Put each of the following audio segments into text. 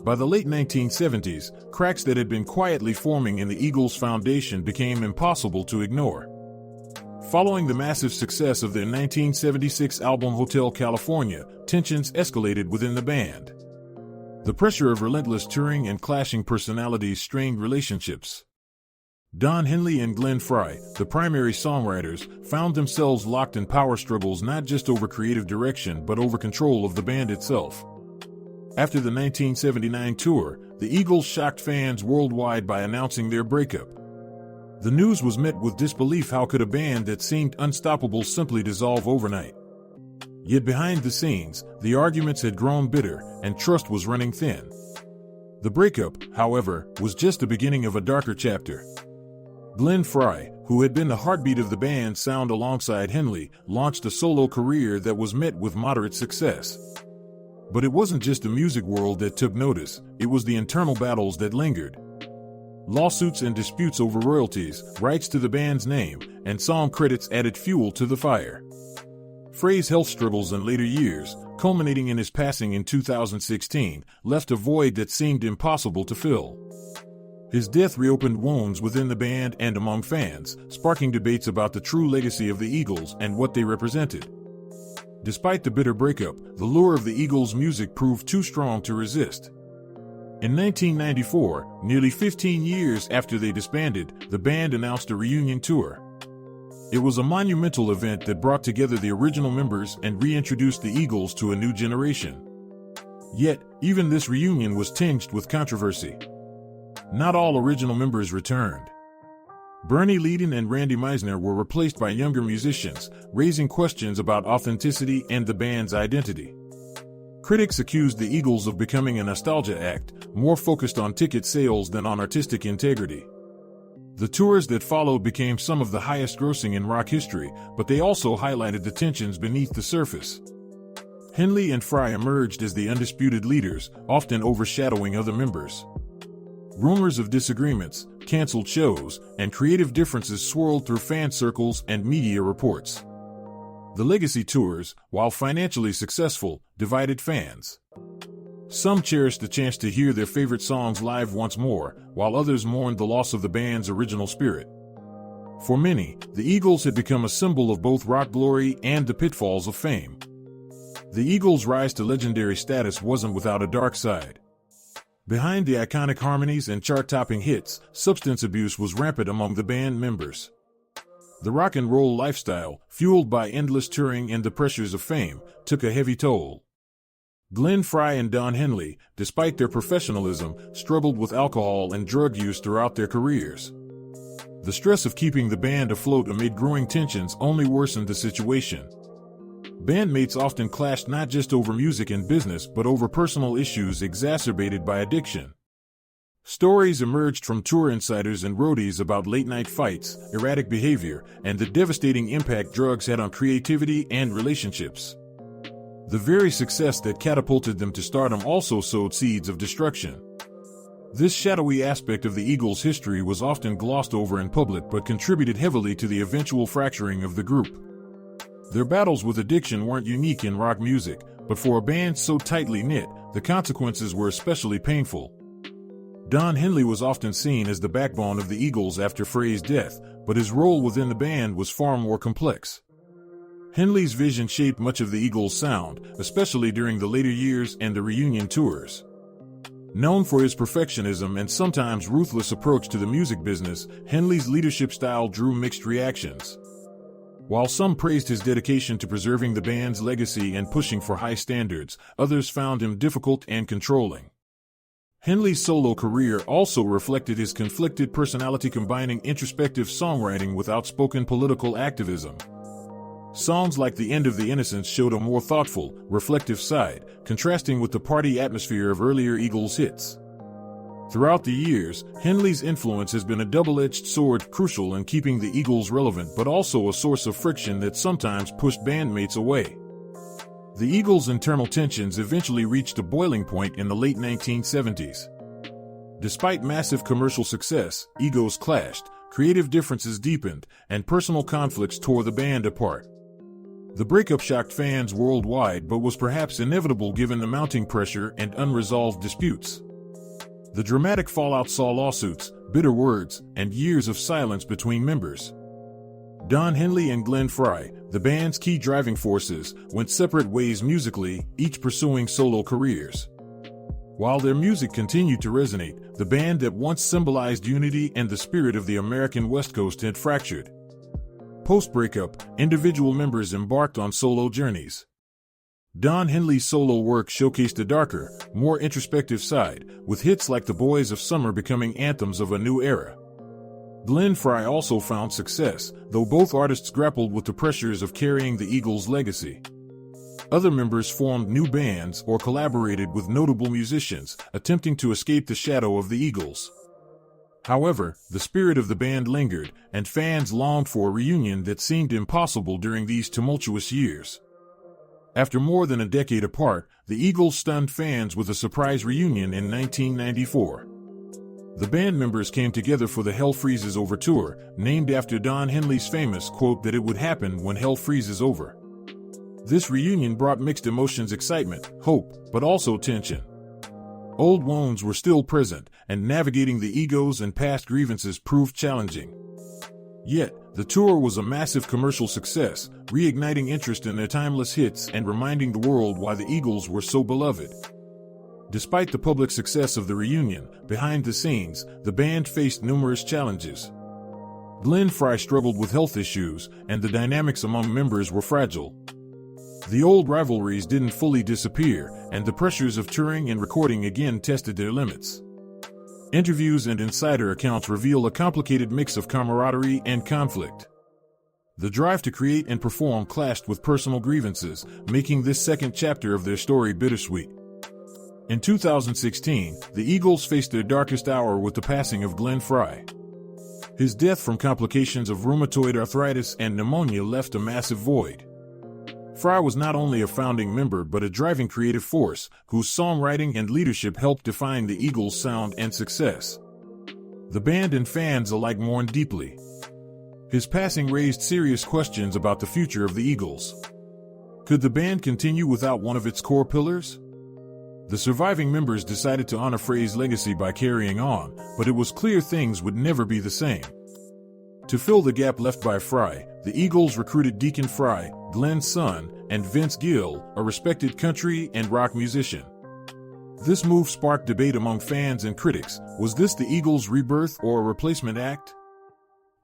By the late 1970s, cracks that had been quietly forming in the Eagles' foundation became impossible to ignore. Following the massive success of their 1976 album Hotel California, tensions escalated within the band. The pressure of relentless touring and clashing personalities strained relationships. Don Henley and Glenn Frey, the primary songwriters, found themselves locked in power struggles not just over creative direction but over control of the band itself. After the 1979 tour, the Eagles shocked fans worldwide by announcing their breakup. The news was met with disbelief. How could a band that seemed unstoppable simply dissolve overnight? Yet behind the scenes, the arguments had grown bitter, and trust was running thin. The breakup, however, was just the beginning of a darker chapter. Glenn Frey, who had been the heartbeat of the band's sound alongside Henley, launched a solo career that was met with moderate success. But it wasn't just the music world that took notice, it was the internal battles that lingered. Lawsuits and disputes over royalties, rights to the band's name, and song credits added fuel to the fire. Frey's health struggles in later years, culminating in his passing in 2016, left a void that seemed impossible to fill. His death reopened wounds within the band and among fans, sparking debates about the true legacy of the Eagles and what they represented. Despite the bitter breakup, the lure of the Eagles' music proved too strong to resist. In 1994, nearly 15 years after they disbanded, the band announced a reunion tour. It was a monumental event that brought together the original members and reintroduced the Eagles to a new generation. Yet, even this reunion was tinged with controversy. Not all original members returned. Bernie Leadon and Randy Meisner were replaced by younger musicians, raising questions about authenticity and the band's identity. Critics accused the Eagles of becoming a nostalgia act, more focused on ticket sales than on artistic integrity. The tours that followed became some of the highest grossing in rock history, but they also highlighted the tensions beneath the surface. Henley and Frey emerged as the undisputed leaders, often overshadowing other members. Rumors of disagreements, canceled shows, and creative differences swirled through fan circles and media reports. The legacy tours, while financially successful, divided fans. Some cherished the chance to hear their favorite songs live once more, while others mourned the loss of the band's original spirit. For many, the Eagles had become a symbol of both rock glory and the pitfalls of fame. The Eagles' rise to legendary status wasn't without a dark side. Behind the iconic harmonies and chart-topping hits, substance abuse was rampant among the band members. The rock and roll lifestyle, fueled by endless touring and the pressures of fame, took a heavy toll. Glenn Frey and Don Henley, despite their professionalism, struggled with alcohol and drug use throughout their careers. The stress of keeping the band afloat amid growing tensions only worsened the situation. Bandmates often clashed not just over music and business but over personal issues exacerbated by addiction. Stories emerged from tour insiders and roadies about late-night fights, erratic behavior, and the devastating impact drugs had on creativity and relationships. The very success that catapulted them to stardom also sowed seeds of destruction. This shadowy aspect of the Eagles' history was often glossed over in public but contributed heavily to the eventual fracturing of the group. Their battles with addiction weren't unique in rock music, but for a band so tightly knit, the consequences were especially painful. Don Henley was often seen as the backbone of the Eagles after Frey's death, but his role within the band was far more complex. Henley's vision shaped much of the Eagles' sound, especially during the later years and the reunion tours. Known for his perfectionism and sometimes ruthless approach to the music business, Henley's leadership style drew mixed reactions. While some praised his dedication to preserving the band's legacy and pushing for high standards, others found him difficult and controlling. Henley's solo career also reflected his conflicted personality, combining introspective songwriting with outspoken political activism. Songs like The End of the Innocents showed a more thoughtful, reflective side, contrasting with the party atmosphere of earlier Eagles hits. Throughout the years, Henley's influence has been a double-edged sword, crucial in keeping the Eagles relevant but also a source of friction that sometimes pushed bandmates away. The Eagles' internal tensions eventually reached a boiling point in the late 1970s. Despite massive commercial success, egos clashed, creative differences deepened, and personal conflicts tore the band apart. The breakup shocked fans worldwide but was perhaps inevitable given the mounting pressure and unresolved disputes. The dramatic fallout saw lawsuits, bitter words, and years of silence between members. Don Henley and Glenn Frey, the band's key driving forces, went separate ways musically, each pursuing solo careers. While their music continued to resonate, the band that once symbolized unity and the spirit of the American West Coast had fractured. Post-breakup, individual members embarked on solo journeys. Don Henley's solo work showcased a darker, more introspective side, with hits like The Boys of Summer becoming anthems of a new era. Glenn Frey also found success, though both artists grappled with the pressures of carrying the Eagles' legacy. Other members formed new bands or collaborated with notable musicians, attempting to escape the shadow of the Eagles. However, the spirit of the band lingered, and fans longed for a reunion that seemed impossible during these tumultuous years. After more than a decade apart, the Eagles stunned fans with a surprise reunion in 1994. The band members came together for the Hell Freezes Over tour, named after Don Henley's famous quote that it would happen when hell freezes over. This reunion brought mixed emotions: excitement, hope, but also tension. Old wounds were still present, and navigating the egos and past grievances proved challenging. Yet, the tour was a massive commercial success, reigniting interest in their timeless hits and reminding the world why the Eagles were so beloved. Despite the public success of the reunion, behind the scenes, the band faced numerous challenges. Glenn Frey struggled with health issues, and the dynamics among members were fragile. The old rivalries didn't fully disappear, and the pressures of touring and recording again tested their limits. Interviews and insider accounts reveal a complicated mix of camaraderie and conflict. The drive to create and perform clashed with personal grievances, making this second chapter of their story bittersweet. In 2016, the Eagles faced their darkest hour with the passing of Glenn Frey. His death from complications of rheumatoid arthritis and pneumonia left a massive void. Frey was not only a founding member but a driving creative force, whose songwriting and leadership helped define the Eagles' sound and success. The band and fans alike mourned deeply. His passing raised serious questions about the future of the Eagles. Could the band continue without one of its core pillars? The surviving members decided to honor Frey's legacy by carrying on, but it was clear things would never be the same. To fill the gap left by Frey, the Eagles recruited Deacon Frey, Glenn's son, and Vince Gill, a respected country and rock musician. This move sparked debate among fans and critics. Was this the Eagles' rebirth or a replacement act?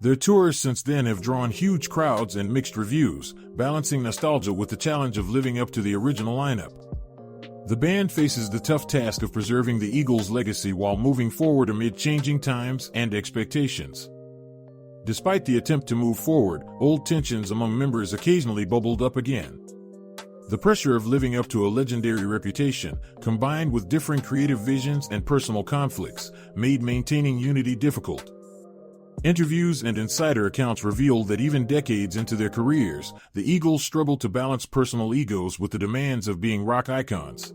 Their tours since then have drawn huge crowds and mixed reviews, balancing nostalgia with the challenge of living up to the original lineup. The band faces the tough task of preserving the Eagles' legacy while moving forward amid changing times and expectations. Despite the attempt to move forward, old tensions among members occasionally bubbled up again. The pressure of living up to a legendary reputation, combined with differing creative visions and personal conflicts, made maintaining unity difficult. Interviews and insider accounts reveal that even decades into their careers, the Eagles struggled to balance personal egos with the demands of being rock icons.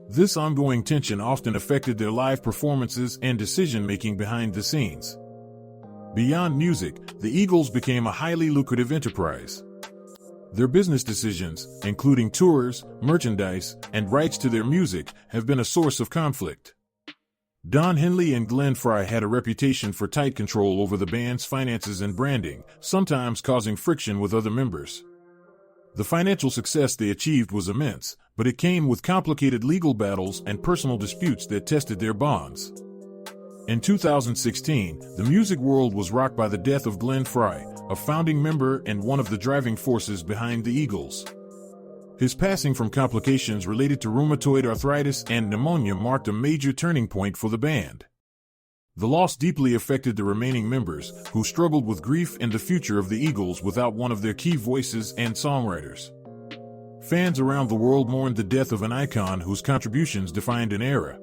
This ongoing tension often affected their live performances and decision-making behind the scenes. Beyond music, the Eagles became a highly lucrative enterprise. Their business decisions, including tours, merchandise, and rights to their music, have been a source of conflict. Don Henley and Glenn Frey had a reputation for tight control over the band's finances and branding, sometimes causing friction with other members. The financial success they achieved was immense, but it came with complicated legal battles and personal disputes that tested their bonds. In 2016, the music world was rocked by the death of Glenn Frey, a founding member and one of the driving forces behind the Eagles. His passing from complications related to rheumatoid arthritis and pneumonia marked a major turning point for the band. The loss deeply affected the remaining members, who struggled with grief and the future of the Eagles without one of their key voices and songwriters. Fans around the world mourned the death of an icon whose contributions defined an era.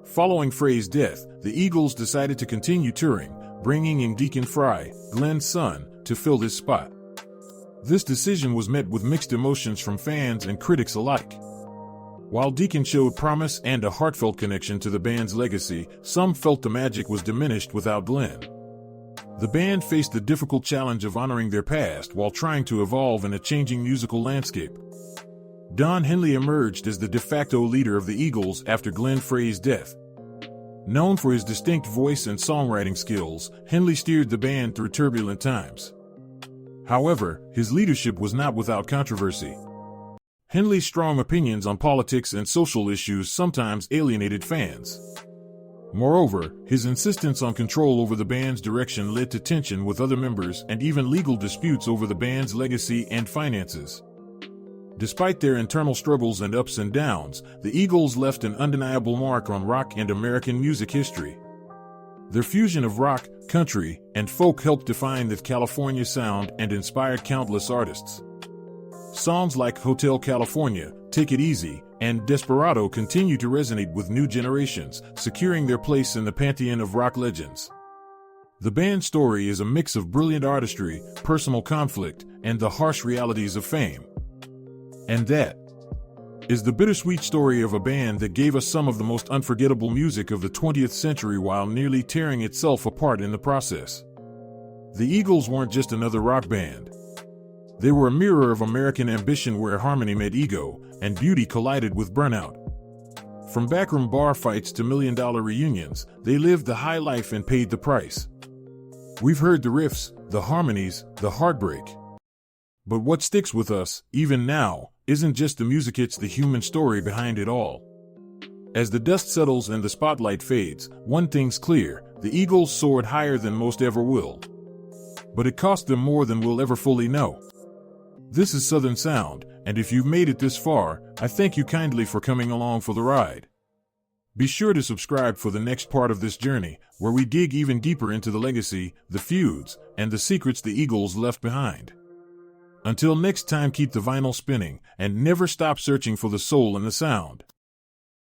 Following Frey's death, the Eagles decided to continue touring, bringing in Deacon Frey, Glenn's son, to fill his spot. This decision was met with mixed emotions from fans and critics alike. While Deacon showed promise and a heartfelt connection to the band's legacy, some felt the magic was diminished without Glenn. The band faced the difficult challenge of honoring their past while trying to evolve in a changing musical landscape. Don Henley emerged as the de facto leader of the Eagles after Glenn Frey's death. Known for his distinct voice and songwriting skills, Henley steered the band through turbulent times. However, his leadership was not without controversy. Henley's strong opinions on politics and social issues sometimes alienated fans. Moreover, his insistence on control over the band's direction led to tension with other members and even legal disputes over the band's legacy and finances. Despite their internal struggles and ups and downs, the Eagles left an undeniable mark on rock and American music history. Their fusion of rock, country, and folk helped define the California sound and inspired countless artists. Songs like Hotel California, Take It Easy, and Desperado continue to resonate with new generations, securing their place in the pantheon of rock legends. The band's story is a mix of brilliant artistry, personal conflict, and the harsh realities of fame. And that is the bittersweet story of a band that gave us some of the most unforgettable music of the 20th century while nearly tearing itself apart in the process. The Eagles weren't just another rock band. They were a mirror of American ambition where harmony met ego and beauty collided with burnout. From backroom bar fights to million-dollar reunions, they lived the high life and paid the price. We've heard the riffs, the harmonies, the heartbreak. But what sticks with us, even now, isn't just the music, it's the human story behind it all. As the dust settles and the spotlight fades, one thing's clear: the Eagles soared higher than most ever will. But it cost them more than we'll ever fully know. This is Southern Sound, and if you've made it this far, I thank you kindly for coming along for the ride. Be sure to subscribe for the next part of this journey, where we dig even deeper into the legacy, the feuds, and the secrets the Eagles left behind. Until next time, keep the vinyl spinning, and never stop searching for the soul in the sound.